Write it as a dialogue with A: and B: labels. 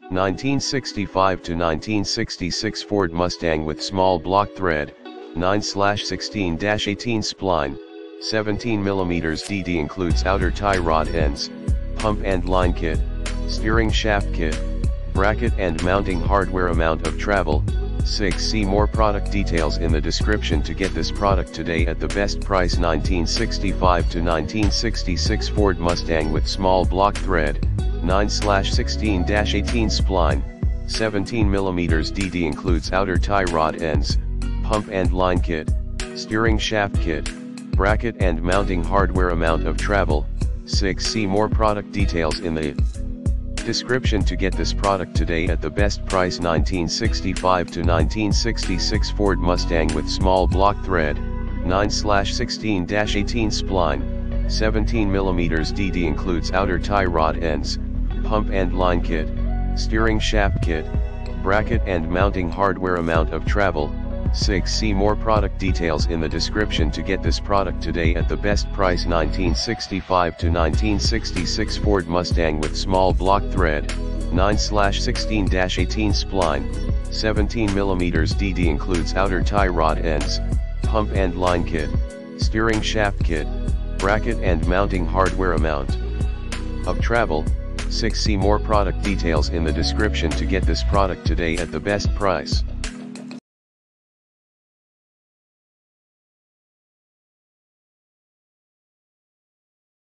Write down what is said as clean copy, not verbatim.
A: 1965 to 1966 Ford Mustang with small block thread, 9/16-18 spline, 17mm DD includes outer tie rod ends, pump and line kit, steering shaft kit, bracket and mounting hardware. Amount of travel, 6. See more product details in the description to get this product today at the best price. 1965 to 1966 Ford Mustang with small block thread, 9/16-18 spline, 17mm DD includes outer tie rod ends, pump and line kit, steering shaft kit, bracket and mounting hardware. Amount of travel, 6. See more product details in the description to get this product today at the best price. 1965 to 1966 Ford Mustang with small block thread, 9/16-18 spline, 17mm DD includes outer tie rod ends, pump and line kit, steering shaft kit, bracket and mounting hardware. Amount of travel, 6. See more product details in the description to get this product today at the best price. 1965 to 1966 Ford Mustang with small block thread, 9/16-18 spline, 17mm DD includes outer tie rod ends, pump and line kit, steering shaft kit, bracket and mounting hardware. Amount of travel, 6. See more product details in the description to get this product today at the best price.